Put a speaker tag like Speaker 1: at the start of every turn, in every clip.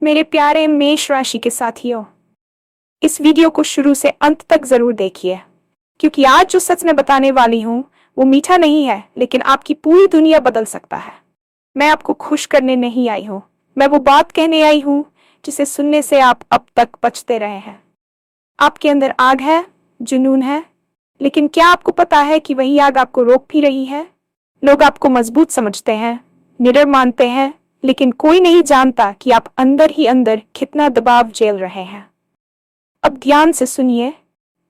Speaker 1: मेरे प्यारे मेष राशि के साथियों, इस वीडियो को शुरू से अंत तक जरूर देखिए, क्योंकि आज जो सच मैं बताने वाली हूँ वो मीठा नहीं है, लेकिन आपकी पूरी दुनिया बदल सकता है। मैं आपको खुश करने नहीं आई हूँ, मैं वो बात कहने आई हूँ जिसे सुनने से आप अब तक पछते रहे हैं। आपके अंदर आग है, जुनून है, लेकिन क्या आपको पता है कि वही आग आपको रोक भी रही है? लोग आपको मजबूत समझते हैं, निडर मानते हैं, लेकिन कोई नहीं जानता कि आप अंदर ही अंदर कितना दबाव झेल रहे हैं। अब ध्यान से सुनिए,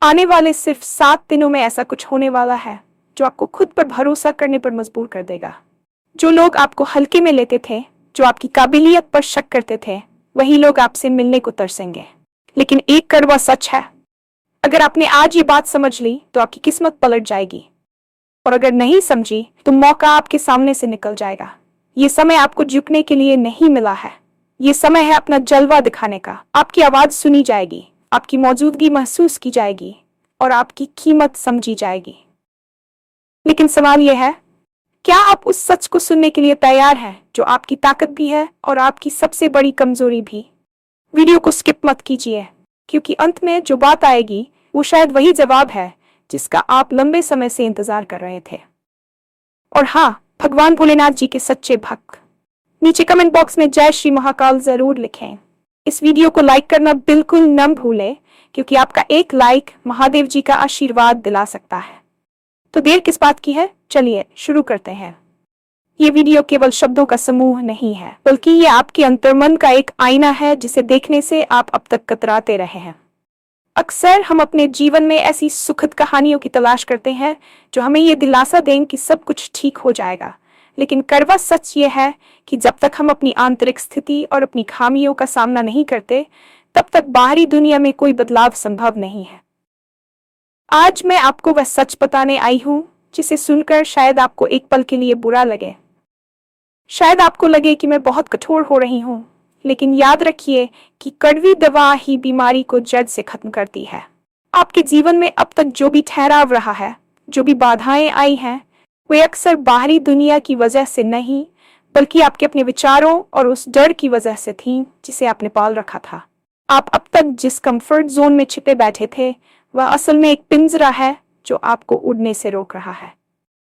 Speaker 1: आने वाले सिर्फ 7 दिनों में ऐसा कुछ होने वाला है जो आपको खुद पर भरोसा करने पर मजबूर कर देगा। जो लोग आपको हल्के में लेते थे, जो आपकी काबिलियत पर शक करते थे, वही लोग आपसे मिलने को तरसेंगे। लेकिन एक कड़वा सच है, अगर आपने आज ये बात समझ ली तो आपकी किस्मत पलट जाएगी, और अगर नहीं समझी तो मौका आपके सामने से निकल जाएगा। ये समय आपको झुकने के लिए नहीं मिला है, ये समय है अपना जलवा दिखाने का। आपकी आवाज सुनी जाएगी, आपकी मौजूदगी महसूस की जाएगी और आपकी कीमत समझी जाएगी। लेकिन सवाल यह है, क्या आप उस सच को सुनने के लिए तैयार हैं जो आपकी ताकत भी है और आपकी सबसे बड़ी कमजोरी भी? वीडियो को स्किप मत कीजिए, क्योंकि अंत में जो बात आएगी वो शायद वही जवाब है जिसका आप लंबे समय से इंतजार कर रहे थे। और हाँ, भगवान भोलेनाथ जी के सच्चे भक्त नीचे कमेंट बॉक्स में जय श्री महाकाल जरूर लिखें। इस वीडियो को लाइक करना बिल्कुल न भूलें, क्योंकि आपका एक लाइक महादेव जी का आशीर्वाद दिला सकता है। तो देर किस बात की है, चलिए शुरू करते हैं। ये वीडियो केवल शब्दों का समूह नहीं है, बल्कि ये आपके अंतर्मन का एक आईना है जिसे देखने से आप अब तक कतराते रहे हैं। अक्सर हम अपने जीवन में ऐसी सुखद कहानियों की तलाश करते हैं जो हमें ये दिलासा दें कि सब कुछ ठीक हो जाएगा, लेकिन कड़वा सच ये है कि जब तक हम अपनी आंतरिक स्थिति और अपनी खामियों का सामना नहीं करते, तब तक बाहरी दुनिया में कोई बदलाव संभव नहीं है। आज मैं आपको वह सच बताने आई हूं जिसे सुनकर शायद आपको एक पल के लिए बुरा लगे। शायद आपको लगे कि मैं बहुत कठोर हो रही हूं, लेकिन याद रखिए कि कड़वी दवा ही बीमारी को जड़ से खत्म करती है। आपके जीवन में अब तक जो भी ठहराव रहा है, जो भी बाधाएं आई हैं, वे अक्सर बाहरी दुनिया की वजह से नहीं, बल्कि आपके अपने विचारों और उस डर की वजह से थीं जिसे आपने पाल रखा था। आप अब तक जिस कंफर्ट जोन में छिपे बैठे थे, वह असल में एक पिंजरा है जो आपको उड़ने से रोक रहा है।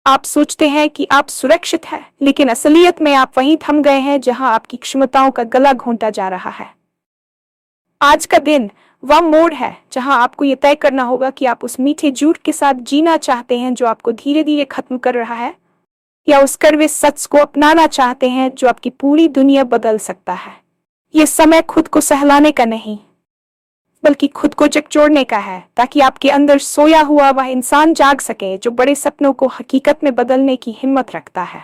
Speaker 1: आप सोचते हैं कि आप सुरक्षित हैं, लेकिन असलियत में आप वहीं थम गए हैं जहां आपकी क्षमताओं का गला घोंटा जा रहा है। आज का दिन वह मोड़ है जहां आपको यह तय करना होगा कि आप उस मीठे झूठ के साथ जीना चाहते हैं जो आपको धीरे धीरे खत्म कर रहा है, या उस कड़वे सच को अपनाना चाहते हैं जो आपकी पूरी दुनिया बदल सकता है। यह समय खुद को सहलाने का नहीं, बल्कि खुद को झकझोरने का है, ताकि आपके अंदर सोया हुआ वह इंसान जाग सके जो बड़े सपनों को हकीकत में बदलने की हिम्मत रखता है।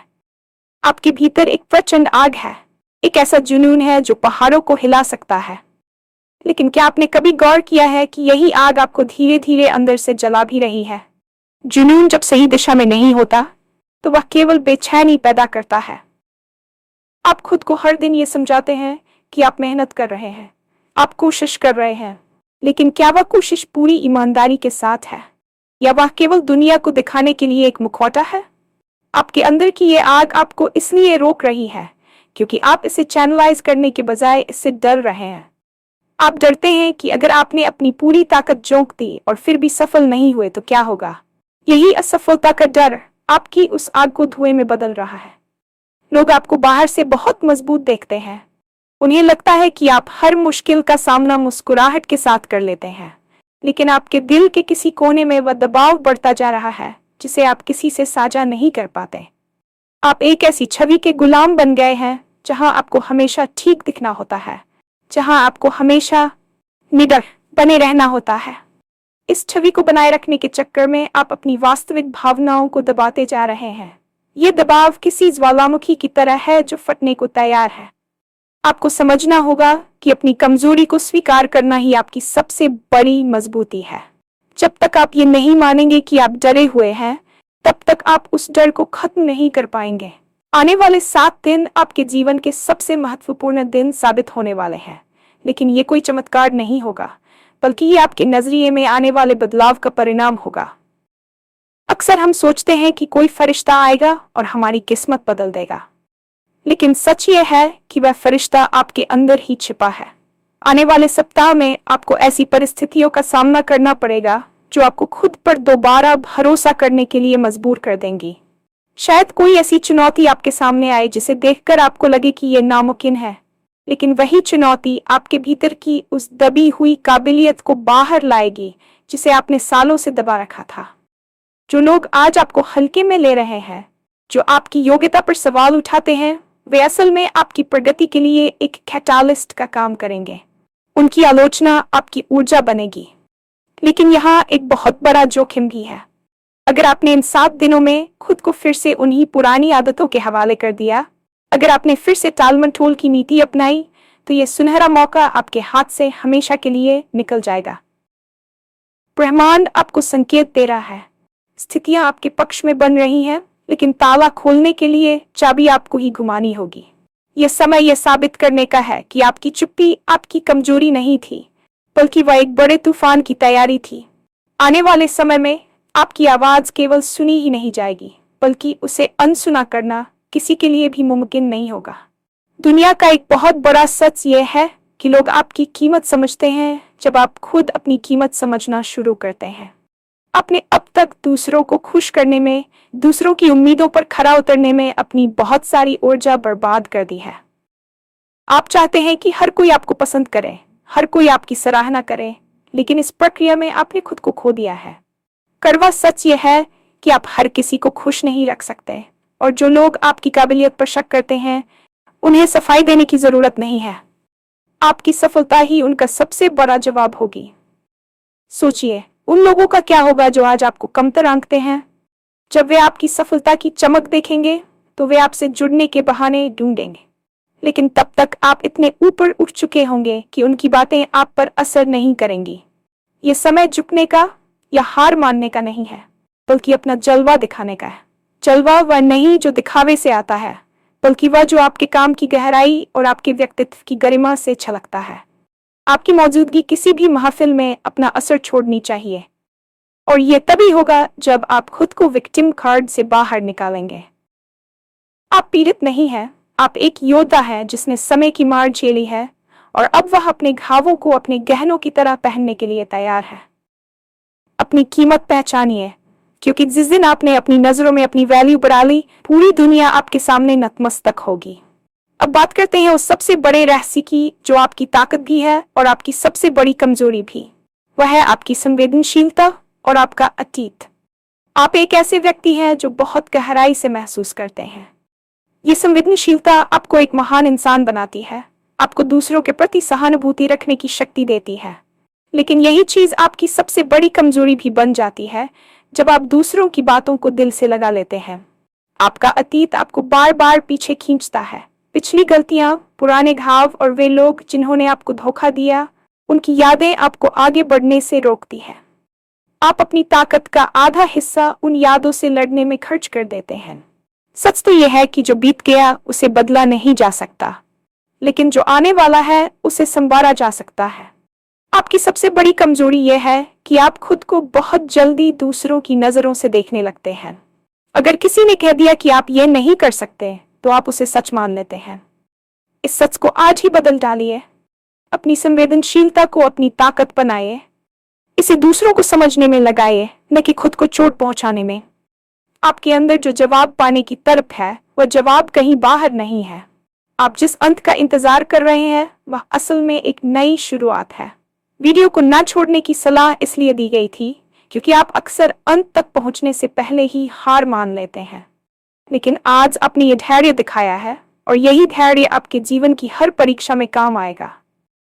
Speaker 1: आपके भीतर एक प्रचंड आग है, एक ऐसा जुनून है जो पहाड़ों को हिला सकता है। लेकिन क्या आपने कभी गौर किया है कि यही आग आपको धीरे धीरे अंदर से जला भी रही है? जुनून जब सही दिशा में नहीं होता तो वह केवल बेचैनी पैदा करता है। आप खुद को हर दिन ये समझाते हैं कि आप मेहनत कर रहे हैं, आप कोशिश कर रहे हैं, लेकिन क्या वह कोशिश पूरी ईमानदारी के साथ है, या वह केवल दुनिया को दिखाने के लिए एक मुखौटा है? आपके अंदर की ये आग आपको इसलिए रोक रही है क्योंकि आप इसे चैनलाइज करने के बजाय इससे डर रहे हैं। आप डरते हैं कि अगर आपने अपनी पूरी ताकत झोंक दी और फिर भी सफल नहीं हुए तो क्या होगा। यही असफलता का डर आपकी उस आग को धुएं में बदल रहा है। लोग आपको बाहर से बहुत मजबूत देखते हैं, उन्हें लगता है कि आप हर मुश्किल का सामना मुस्कुराहट के साथ कर लेते हैं, लेकिन आपके दिल के किसी कोने में वह दबाव बढ़ता जा रहा है जिसे आप किसी से साझा नहीं कर पाते। आप एक ऐसी छवि के गुलाम बन गए हैं जहां आपको हमेशा ठीक दिखना होता है, जहां आपको हमेशा निडर बने रहना होता है। इस छवि को बनाए रखने के चक्कर में आप अपनी वास्तविक भावनाओं को दबाते जा रहे हैं। ये दबाव किसी ज्वालामुखी की तरह है जो फटने को तैयार है। आपको समझना होगा कि अपनी कमजोरी को स्वीकार करना ही आपकी सबसे बड़ी मजबूती है। जब तक आप ये नहीं मानेंगे कि आप डरे हुए हैं, तब तक आप उस डर को खत्म नहीं कर पाएंगे। आने वाले 7 दिन आपके जीवन के सबसे महत्वपूर्ण दिन साबित होने वाले हैं, लेकिन ये कोई चमत्कार नहीं होगा, बल्कि ये आपके नजरिए में आने वाले बदलाव का परिणाम होगा। अक्सर हम सोचते हैं कि कोई फरिश्ता आएगा और हमारी किस्मत बदल देगा, लेकिन सच ये है कि वह फरिश्ता आपके अंदर ही छिपा है। आने वाले सप्ताह में आपको ऐसी परिस्थितियों का सामना करना पड़ेगा जो आपको खुद पर दोबारा भरोसा करने के लिए मजबूर कर देंगी। शायद कोई ऐसी चुनौती आपके सामने आए जिसे देखकर आपको लगे कि यह नामुमकिन है, लेकिन वही चुनौती आपके भीतर की उस दबी हुई काबिलियत को बाहर लाएगी जिसे आपने सालों से दबा रखा था। जो लोग आज आपको हल्के में ले रहे हैं, जो आपकी योग्यता पर सवाल उठाते हैं, वे असल में आपकी प्रगति के लिए एक कैटालिस्ट का काम करेंगे। उनकी आलोचना आपकी ऊर्जा बनेगी। लेकिन यहाँ एक बहुत बड़ा जोखिम भी है। अगर आपने इन 7 दिनों में खुद को फिर से उन्हीं पुरानी आदतों के हवाले कर दिया, अगर आपने फिर से टाल-मटोल की नीति अपनाई, तो यह सुनहरा मौका आपके हाथ से हमेशा के लिए निकल जाएगा। ब्रह्मांड आपको संकेत दे रहा है। स्थितियां आपके पक्ष में बन रही हैं, लेकिन ताला खोलने के लिए चाबी आपको ही घुमानी होगी। यह समय यह साबित करने का है कि आपकी चुप्पी आपकी कमजोरी नहीं थी, बल्कि वह एक बड़े तूफान की तैयारी थी। आने वाले समय में आपकी आवाज केवल सुनी ही नहीं जाएगी, बल्कि उसे अनसुना करना किसी के लिए भी मुमकिन नहीं होगा। दुनिया का एक बहुत बड़ा सच यह है कि लोग आपकी कीमत समझते हैं जब आप खुद अपनी कीमत समझना शुरू करते हैं। आपने अब तक दूसरों को खुश करने में, दूसरों की उम्मीदों पर खरा उतरने में अपनी बहुत सारी ऊर्जा बर्बाद कर दी है। आप चाहते हैं कि हर कोई आपको पसंद करे, हर कोई आपकी सराहना करे, लेकिन इस प्रक्रिया में आपने खुद को खो दिया है। कड़वा सच यह है कि आप हर किसी को खुश नहीं रख सकते, और जो लोग आपकी काबिलियत पर शक करते हैं, उन्हें सफाई देने की जरूरत नहीं है। आपकी सफलता ही उनका सबसे बड़ा जवाब होगी। सोचिए, उन लोगों का क्या होगा जो आज आपको कमतर आंकते हैं। जब वे आपकी सफलता की चमक देखेंगे, तो वे आपसे जुड़ने के बहाने ढूंढेंगे, लेकिन तब तक आप इतने ऊपर उठ चुके होंगे कि उनकी बातें आप पर असर नहीं करेंगी। ये समय झुकने का या हार मानने का नहीं है, बल्कि अपना जलवा दिखाने का है। जलवा वह नहीं जो दिखावे से आता है, बल्कि वह जो आपके काम की गहराई और आपके व्यक्तित्व की गरिमा से छलकता है। आपकी मौजूदगी किसी भी महफिल में अपना असर छोड़नी चाहिए, और यह तभी होगा जब आप खुद को विक्टिम कार्ड से बाहर निकालेंगे। आप पीड़ित नहीं हैं, आप एक योद्धा हैं जिसने समय की मार झेली है, और अब वह अपने घावों को अपने गहनों की तरह पहनने के लिए तैयार है। अपनी कीमत पहचानिए, क्योंकि जिस दिन आपने अपनी नजरों में अपनी वैल्यू बढ़ा ली, पूरी दुनिया आपके सामने नतमस्तक होगी। अब बात करते हैं उस सबसे बड़े रहस्य की जो आपकी ताकत भी है और आपकी सबसे बड़ी कमजोरी भी। वह है आपकी संवेदनशीलता और आपका अतीत। आप एक ऐसे व्यक्ति हैं जो बहुत गहराई से महसूस करते हैं। ये संवेदनशीलता आपको एक महान इंसान बनाती है, आपको दूसरों के प्रति सहानुभूति रखने की शक्ति देती है। लेकिन यही चीज आपकी सबसे बड़ी कमजोरी भी बन जाती है जब आप दूसरों की बातों को दिल से लगा लेते हैं। आपका अतीत आपको बार बार पीछे खींचता है। पिछली गलतियां, पुराने घाव और वे लोग जिन्होंने आपको धोखा दिया, उनकी यादें आपको आगे बढ़ने से रोकती हैं। आप अपनी ताकत का आधा हिस्सा उन यादों से लड़ने में खर्च कर देते हैं। सच तो यह है कि जो बीत गया उसे बदला नहीं जा सकता, लेकिन जो आने वाला है उसे संवारा जा सकता है। आपकी सबसे बड़ी कमजोरी यह है कि आप खुद को बहुत जल्दी दूसरों की नजरों से देखने लगते हैं। अगर किसी ने कह दिया कि आप ये नहीं कर सकते, तो आप उसे सच मान लेते हैं। इस सच को आज ही बदल डालिए। अपनी संवेदनशीलता को अपनी ताकत बनाइए। इसे दूसरों को समझने में लगाइए, न कि खुद को चोट पहुंचाने में। आपके अंदर जो जवाब पाने की तड़प है, वह जवाब कहीं बाहर नहीं है। आप जिस अंत का इंतजार कर रहे हैं, वह असल में एक नई शुरुआत है। वीडियो को ना छोड़ने की सलाह इसलिए दी गई थी क्योंकि आप अक्सर अंत तक पहुंचने से पहले ही हार मान लेते हैं। लेकिन आज आपने ये धैर्य दिखाया है, और यही धैर्य आपके जीवन की हर परीक्षा में काम आएगा।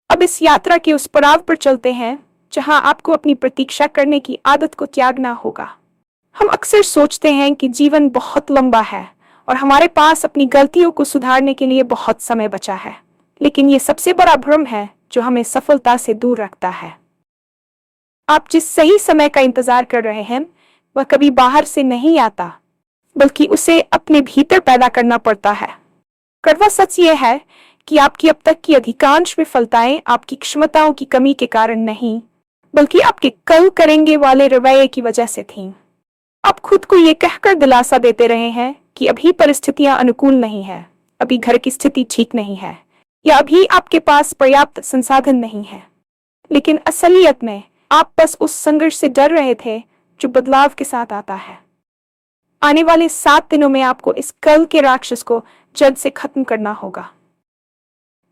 Speaker 1: अब इस यात्रा के उस पड़ाव पर चलते हैं जहां आपको अपनी प्रतीक्षा करने की आदत को त्यागना होगा। हम अक्सर सोचते हैं कि जीवन बहुत लंबा है और हमारे पास अपनी गलतियों को सुधारने के लिए बहुत समय बचा है, लेकिन ये सबसे बड़ा भ्रम है जो हमें सफलता से दूर रखता है। आप जिस सही समय का इंतजार कर रहे हैं, वह कभी बाहर से नहीं आता, बल्कि उसे अपने भीतर पैदा करना पड़ता है। कड़वा सच यह है कि आपकी अब तक की अधिकांश विफलताएं आपकी क्षमताओं की कमी के कारण नहीं, बल्कि आपके कल करेंगे वाले रवैये की वजह से थीं। आप खुद को ये कहकर दिलासा देते रहे हैं कि अभी परिस्थितियां अनुकूल नहीं है, अभी घर की स्थिति ठीक नहीं है या अभी आपके पास पर्याप्त संसाधन नहीं है, लेकिन असलियत में आप बस उस संघर्ष से डर रहे थे जो बदलाव के साथ आता है। आने वाले 7 दिनों में आपको इस कल के राक्षस को जड़ से खत्म करना होगा।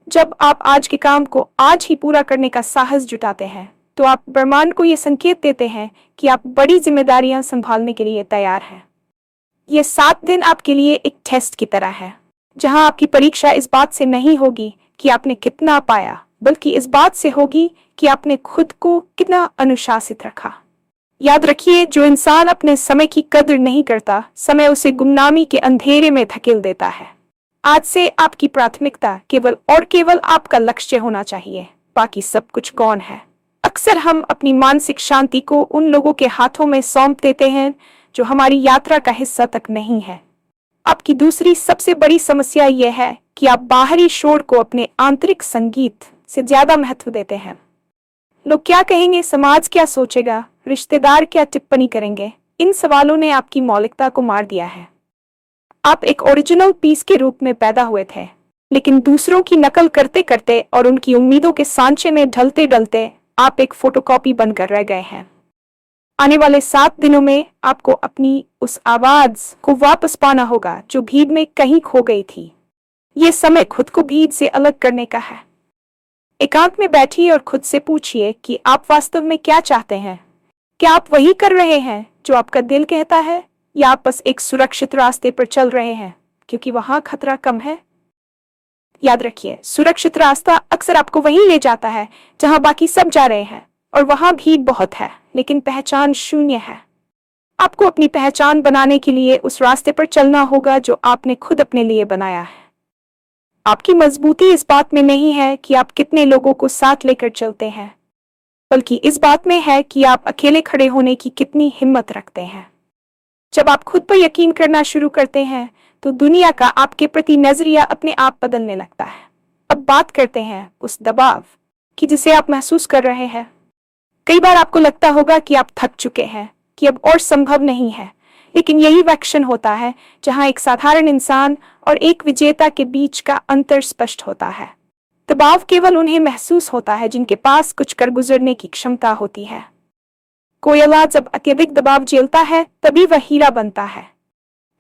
Speaker 1: जब आप आज के काम को आज ही पूरा करने का साहस जुटाते हैं, तो आप ब्रह्मांड को यह संकेत देते हैं कि आप बड़ी जिम्मेदारियां संभालने के लिए तैयार हैं। ये 7 दिन आपके लिए एक टेस्ट की तरह है, जहां आपकी परीक्षा इस बात से नहीं होगी कि आपने कितना पाया, बल्कि इस बात से होगी कि आपने खुद को कितना अनुशासित रखा। याद रखिए, जो इंसान अपने समय की कदर नहीं करता, समय उसे गुमनामी के अंधेरे में धकेल देता है। आज से आपकी प्राथमिकता केवल और केवल आपका लक्ष्य होना चाहिए, बाकी सब कुछ कौन है। अक्सर हम अपनी मानसिक शांति को उन लोगों के हाथों में सौंप देते हैं जो हमारी यात्रा का हिस्सा तक नहीं है। आपकी दूसरी सबसे बड़ी समस्या यह है कि आप बाहरी शोर को अपने आंतरिक संगीत से ज्यादा महत्व देते हैं। लोग क्या कहेंगे, समाज क्या सोचेगा, रिश्तेदार क्या टिप्पणी करेंगे, इन सवालों ने आपकी मौलिकता को मार दिया है। आप एक ओरिजिनल पीस के रूप में पैदा हुए थे, लेकिन दूसरों की नकल करते करते और उनकी उम्मीदों के सांचे में ढलते ढलते आप एक फोटोकॉपी बनकर रह गए हैं। आने वाले 7 दिनों में आपको अपनी उस आवाज को वापस पाना होगा जो भीड़ में कहीं खो गई थी। ये समय खुद को भीड़ से अलग करने का है। एकांत में बैठिए और खुद से पूछिए कि आप वास्तव में क्या चाहते हैं। क्या आप वही कर रहे हैं जो आपका दिल कहता है, या आप बस एक सुरक्षित रास्ते पर चल रहे हैं क्योंकि वहां खतरा कम है? याद रखिए, सुरक्षित रास्ता अक्सर आपको वहीं ले जाता है जहां बाकी सब जा रहे हैं, और वहां भीड़ बहुत है लेकिन पहचान शून्य है। आपको अपनी पहचान बनाने के लिए उस रास्ते पर चलना होगा जो आपने खुद अपने लिए बनाया है। आपकी मजबूती इस बात में नहीं है कि आप कितने लोगों को साथ लेकर चलते हैं, बल्कि इस बात में है कि आप अकेले खड़े होने की कितनी हिम्मत रखते हैं। जब आप खुद पर यकीन करना शुरू करते हैं, तो दुनिया का आपके प्रति नजरिया अपने आप बदलने लगता है। अब बात करते हैं उस दबाव की जिसे आप महसूस कर रहे हैं। कई बार आपको लगता होगा कि आप थक चुके हैं, कि अब और संभव नहीं है, लेकिन यही वह क्षण होता है जहां एक साधारण इंसान और एक विजेता के बीच का अंतर स्पष्ट होता है। दबाव केवल उन्हें महसूस होता है जिनके पास कुछ कर गुजरने की क्षमता होती है। कोयला जब अत्यधिक दबाव झेलता है, तभी वह हीरा बनता है।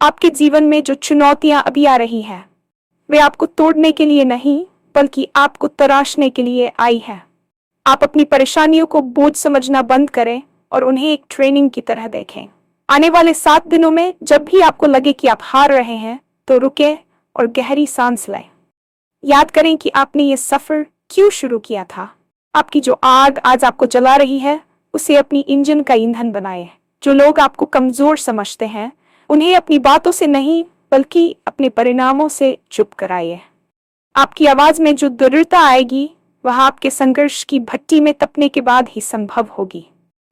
Speaker 1: आपके जीवन में जो चुनौतियां अभी आ रही हैं, वे आपको तोड़ने के लिए नहीं, बल्कि आपको तराशने के लिए आई है। आप अपनी परेशानियों को बोझ समझना बंद करें और उन्हें एक ट्रेनिंग की तरह देखें। आने वाले 7 दिनों में जब भी आपको लगे कि आप हार रहे हैं, तो रुके और गहरी सांस लें। याद करें कि आपने ये सफर क्यों शुरू किया था। आपकी जो आग आज आपको जला रही है, उसे अपनी इंजन का ईंधन बनाएं। जो लोग आपको कमजोर समझते हैं, उन्हें अपनी बातों से नहीं, बल्कि अपने परिणामों से चुप कराइए। आपकी आवाज में जो दृढ़ता आएगी, वह आपके संघर्ष की भट्टी में तपने के बाद ही संभव होगी।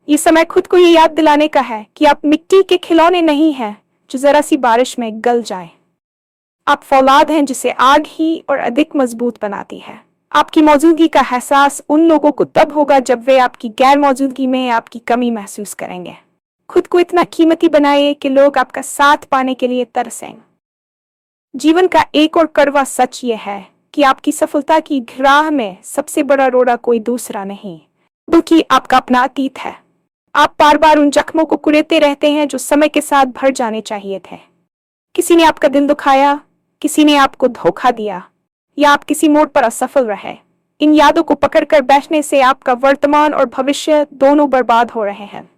Speaker 1: ये समय खुद को ये याद दिलाने का है कि आप मिट्टी के खिलौने नहीं हैं जो जरा सी बारिश में गल जाएं। आप फौलाद हैं जिसे आग ही और अधिक मजबूत बनाती है। आपकी मौजूदगी का एहसास उन लोगों को तब होगा जब वे आपकी गैर मौजूदगी में आपकी कमी महसूस करेंगे। खुद को इतना कीमती बनाइए कि लोग आपका साथ पाने के लिए तरसें। जीवन का एक और कड़वा सच यह है कि आपकी सफलता की राह में सबसे बड़ा रोड़ा कोई दूसरा नहीं, बल्कि आपका अपना अतीत है। आप बार बार उन जख्मों को कुरेदते रहते हैं जो समय के साथ भर जाने चाहिए थे। किसी ने आपका दिल दुखाया, किसी ने आपको धोखा दिया, या आप किसी मोड़ पर असफल रहे। इन यादों को पकड़कर बैठने से आपका वर्तमान और भविष्य दोनों बर्बाद हो रहे हैं।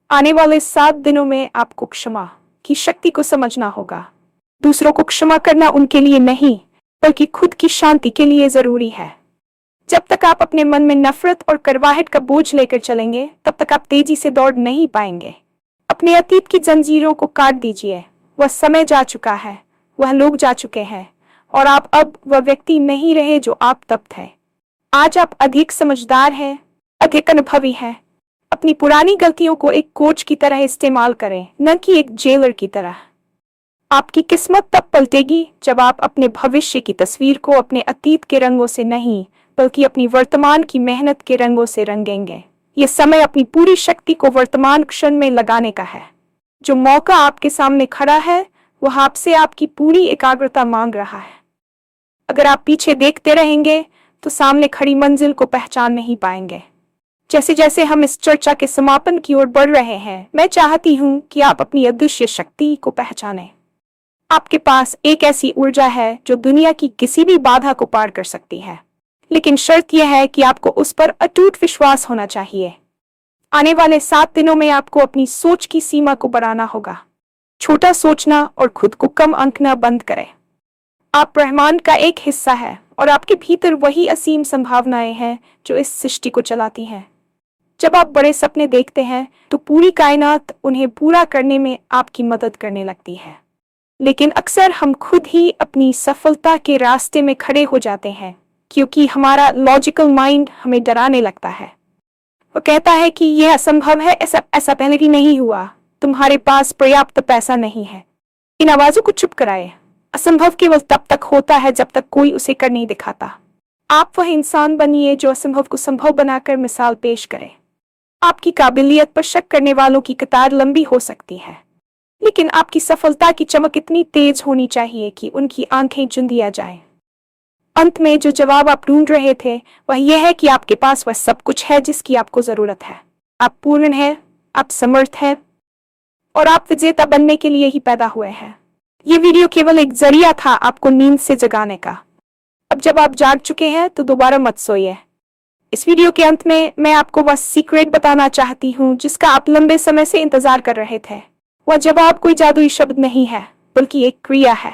Speaker 1: आने वाले 7 दिनों में आपको क्षमा की शक्ति को समझना होगा। दूसरों को क्षमा करना उनके लिए नहीं, बल्कि खुद की शांति के लिए जरूरी है। जब तक आप अपने मन में नफरत और करवाहट का बोझ लेकर चलेंगे, तब तक आप तेजी से दौड़ नहीं पाएंगे। अपने अतीत की जंजीरों को काट दीजिए। वह समय जा चुका है, वह लोग जा चुके हैं, और आप अब वह व्यक्ति नहीं रहे जो आप तब थे। आज आप अधिक समझदार हैं, अधिक अनुभवी हैं। अपनी पुरानी गलतियों को एक कोच की तरह इस्तेमाल करें, न कि एक जेलर की तरह। आपकी किस्मत तब पलटेगी जब आप अपने भविष्य की तस्वीर को अपने अतीत के रंगों से नहीं, बल्कि अपनी वर्तमान की मेहनत के रंगों से रंगेंगे। ये समय अपनी पूरी शक्ति को वर्तमान क्षण में लगाने का है। जो मौका आपके सामने खड़ा है, वह आपसे आपकी पूरी एकाग्रता मांग रहा है। अगर आप पीछे देखते रहेंगे तो सामने खड़ी मंजिल को पहचान नहीं पाएंगे। जैसे जैसे हम इस चर्चा के समापन की ओर बढ़ रहे हैं, मैं चाहती हूँ कि आप अपनी अदृश्य शक्ति को पहचानें। आपके पास एक ऐसी ऊर्जा है जो दुनिया की किसी भी बाधा को पार कर सकती है, लेकिन शर्त यह है कि आपको उस पर अटूट विश्वास होना चाहिए। आने वाले 7 दिनों में आपको अपनी सोच की सीमा को बढ़ाना होगा। छोटा सोचना और खुद को कम आंकना बंद करें। आप ब्रह्मांड का एक हिस्सा है और आपके भीतर वही असीम संभावनाएं हैं जो इस सृष्टि को चलाती हैं। जब आप बड़े सपने देखते हैं तो पूरी कायनात उन्हें पूरा करने में आपकी मदद करने लगती है, लेकिन अक्सर हम खुद ही अपनी सफलता के रास्ते में खड़े हो जाते हैं क्योंकि हमारा लॉजिकल माइंड हमें डराने लगता है। वो कहता है कि यह असंभव है, ऐसा पहले भी नहीं हुआ, तुम्हारे पास पर्याप्त पैसा नहीं है। इन आवाजों को चुप कराए। असंभव केवल तब तक होता है जब तक कोई उसे कर नहीं दिखाता। आप वह इंसान बनिए जो असंभव को संभव बनाकर मिसाल पेश करे। आपकी काबिलियत पर शक करने वालों की कतार लंबी हो सकती है, लेकिन आपकी सफलता की चमक इतनी तेज होनी चाहिए कि उनकी आंखें चुंदिया जाएं। अंत में जो जवाब आप ढूंढ रहे थे वह यह है कि आपके पास वह सब कुछ है जिसकी आपको जरूरत है। आप पूर्ण हैं, आप समर्थ हैं और आप विजेता बनने के लिए ही पैदा हुए हैं। ये वीडियो केवल एक जरिया था आपको नींद से जगाने का। अब जब आप जाग चुके हैं तो दोबारा मत सोइए। इस वीडियो के अंत में मैं आपको वह सीक्रेट बताना चाहती हूँ जिसका आप लंबे समय से इंतजार कर रहे थे। वह जवाब कोई जादुई शब्द नहीं है, बल्कि एक क्रिया है।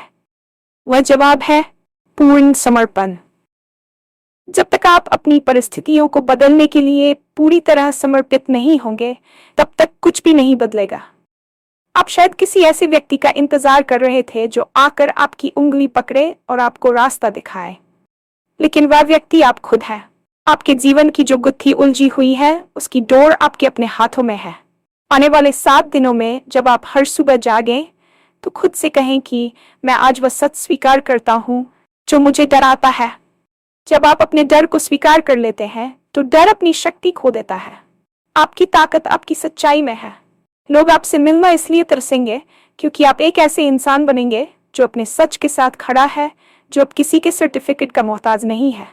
Speaker 1: वह जवाब है पूर्ण समर्पण। जब तक आप अपनी परिस्थितियों को बदलने के लिए पूरी तरह समर्पित नहीं होंगे, तब तक कुछ भी नहीं बदलेगा। आप शायद किसी ऐसे व्यक्ति का इंतजार कर रहे थे जो आकर आपकी उंगली पकड़े और आपको रास्ता दिखाए, लेकिन वह व्यक्ति आप खुद हैं। आपके जीवन की जो गुत्थी उलझी हुई है उसकी डोर आपके अपने हाथों में है। आने वाले 7 दिनों में जब आप हर सुबह जागें तो खुद से कहें कि मैं आज वह सच स्वीकार करता हूँ जो मुझे डराता है। जब आप अपने डर को स्वीकार कर लेते हैं तो डर अपनी शक्ति खो देता है। आपकी ताकत आपकी सच्चाई में है। लोग आपसे मिलना इसलिए तरसेंगे क्योंकि आप एक ऐसे इंसान बनेंगे जो अपने सच के साथ खड़ा है, जो अब किसी के सर्टिफिकेट का मोहताज नहीं है।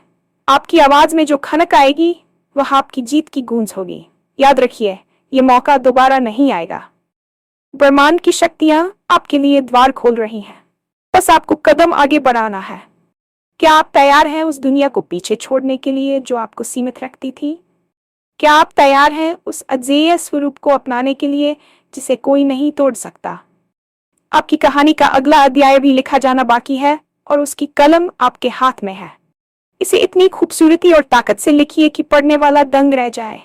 Speaker 1: आपकी आवाज में जो खनक आएगी वह आपकी जीत की गूंज होगी। याद रखिए, ये मौका दोबारा नहीं आएगा। ब्रह्मांड की शक्तियां आपके लिए द्वार खोल रही हैं, बस आपको कदम आगे बढ़ाना है। क्या आप तैयार हैं उस दुनिया को पीछे छोड़ने के लिए जो आपको सीमित रखती थी? क्या आप तैयार हैं उस अजेय स्वरूप को अपनाने के लिए जिसे कोई नहीं तोड़ सकता? आपकी कहानी का अगला अध्याय भी लिखा जाना बाकी है और उसकी कलम आपके हाथ में है। इसे इतनी खूबसूरती और ताकत से लिखिए कि पढ़ने वाला दंग रह जाए।